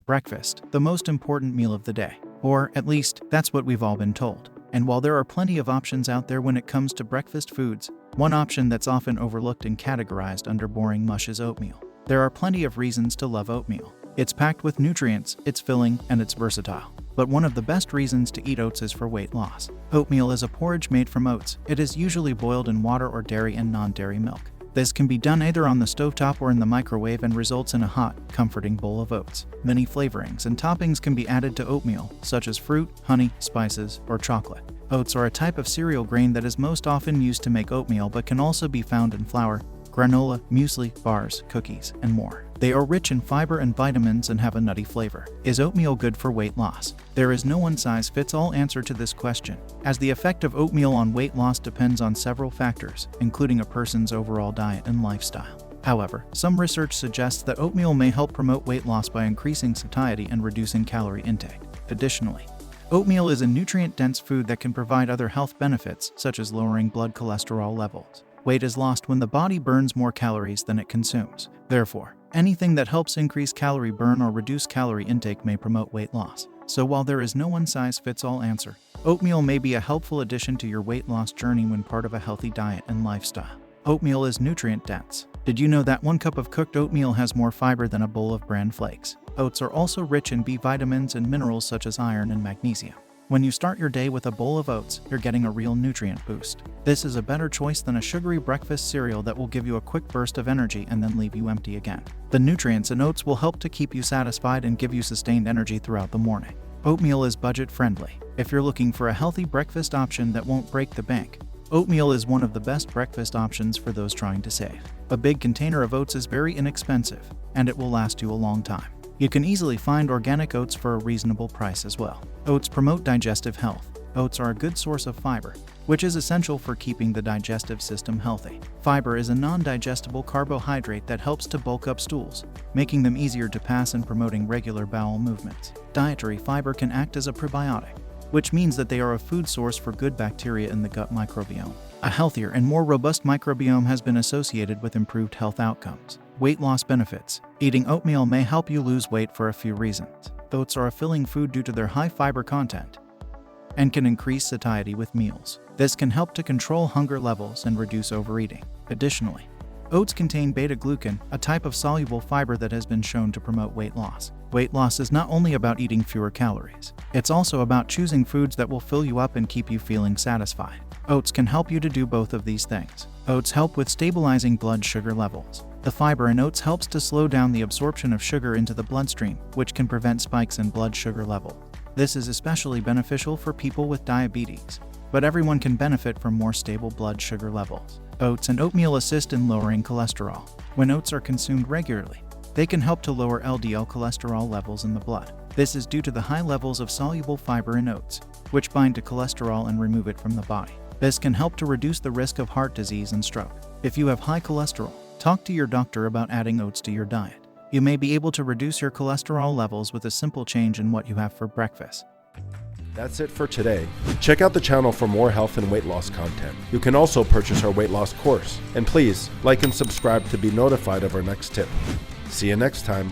Breakfast, the most important meal of the day. Or, at least, that's what we've all been told. And while there are plenty of options out there when it comes to breakfast foods, one option that's often overlooked and categorized under boring mush is oatmeal. There are plenty of reasons to love oatmeal. It's packed with nutrients, it's filling, and it's versatile. But one of the best reasons to eat oats is for weight loss. Oatmeal is a porridge made from oats. It is usually boiled in water or dairy and non-dairy milk. This can be done either on the stovetop or in the microwave and results in a hot, comforting bowl of oats. Many flavorings and toppings can be added to oatmeal, such as fruit, honey, spices, or chocolate. Oats are a type of cereal grain that is most often used to make oatmeal but can also be found in flour, granola, muesli, bars, cookies, and more. They are rich in fiber and vitamins and have a nutty flavor. Is oatmeal good for weight loss? There is no one-size-fits-all answer to this question, as the effect of oatmeal on weight loss depends on several factors, including a person's overall diet and lifestyle. However, some research suggests that oatmeal may help promote weight loss by increasing satiety and reducing calorie intake. Additionally, oatmeal is a nutrient-dense food that can provide other health benefits, such as lowering blood cholesterol levels. Weight is lost when the body burns more calories than it consumes. Therefore, anything that helps increase calorie burn or reduce calorie intake may promote weight loss. So while there is no one-size-fits-all answer, oatmeal may be a helpful addition to your weight loss journey when part of a healthy diet and lifestyle. Oatmeal is nutrient-dense. Did you know that 1 cup of cooked oatmeal has more fiber than a bowl of bran flakes? Oats are also rich in B vitamins and minerals such as iron and magnesium. When you start your day with a bowl of oats, you're getting a real nutrient boost. This is a better choice than a sugary breakfast cereal that will give you a quick burst of energy and then leave you empty again. The nutrients in oats will help to keep you satisfied and give you sustained energy throughout the morning. Oatmeal is budget-friendly. If you're looking for a healthy breakfast option that won't break the bank, oatmeal is one of the best breakfast options for those trying to save. A big container of oats is very inexpensive, and it will last you a long time. You can easily find organic oats for a reasonable price as well. Oats promote digestive health. Oats are a good source of fiber, which is essential for keeping the digestive system healthy. Fiber is a non-digestible carbohydrate that helps to bulk up stools, making them easier to pass and promoting regular bowel movements. Dietary fiber can act as a probiotic, which means that they are a food source for good bacteria in the gut microbiome. A healthier and more robust microbiome has been associated with improved health outcomes. Weight loss benefits. Eating oatmeal may help you lose weight for a few reasons. Oats are a filling food due to their high fiber content and can increase satiety with meals. This can help to control hunger levels and reduce overeating. Additionally, oats contain beta-glucan, a type of soluble fiber that has been shown to promote weight loss. Weight loss is not only about eating fewer calories. It's also about choosing foods that will fill you up and keep you feeling satisfied. Oats can help you to do both of these things. Oats help with stabilizing blood sugar levels. The fiber in oats helps to slow down the absorption of sugar into the bloodstream, which can prevent spikes in blood sugar level. This is especially beneficial for people with diabetes, but everyone can benefit from more stable blood sugar levels. Oats and oatmeal assist in lowering cholesterol. When oats are consumed regularly, they can help to lower LDL cholesterol levels in the blood. This is due to the high levels of soluble fiber in oats, which bind to cholesterol and remove it from the body. This can help to reduce the risk of heart disease and stroke. If you have high cholesterol, talk to your doctor about adding oats to your diet. You may be able to reduce your cholesterol levels with a simple change in what you have for breakfast. That's it for today. Check out the channel for more health and weight loss content. You can also purchase our weight loss course. And please, like and subscribe to be notified of our next tip. See you next time.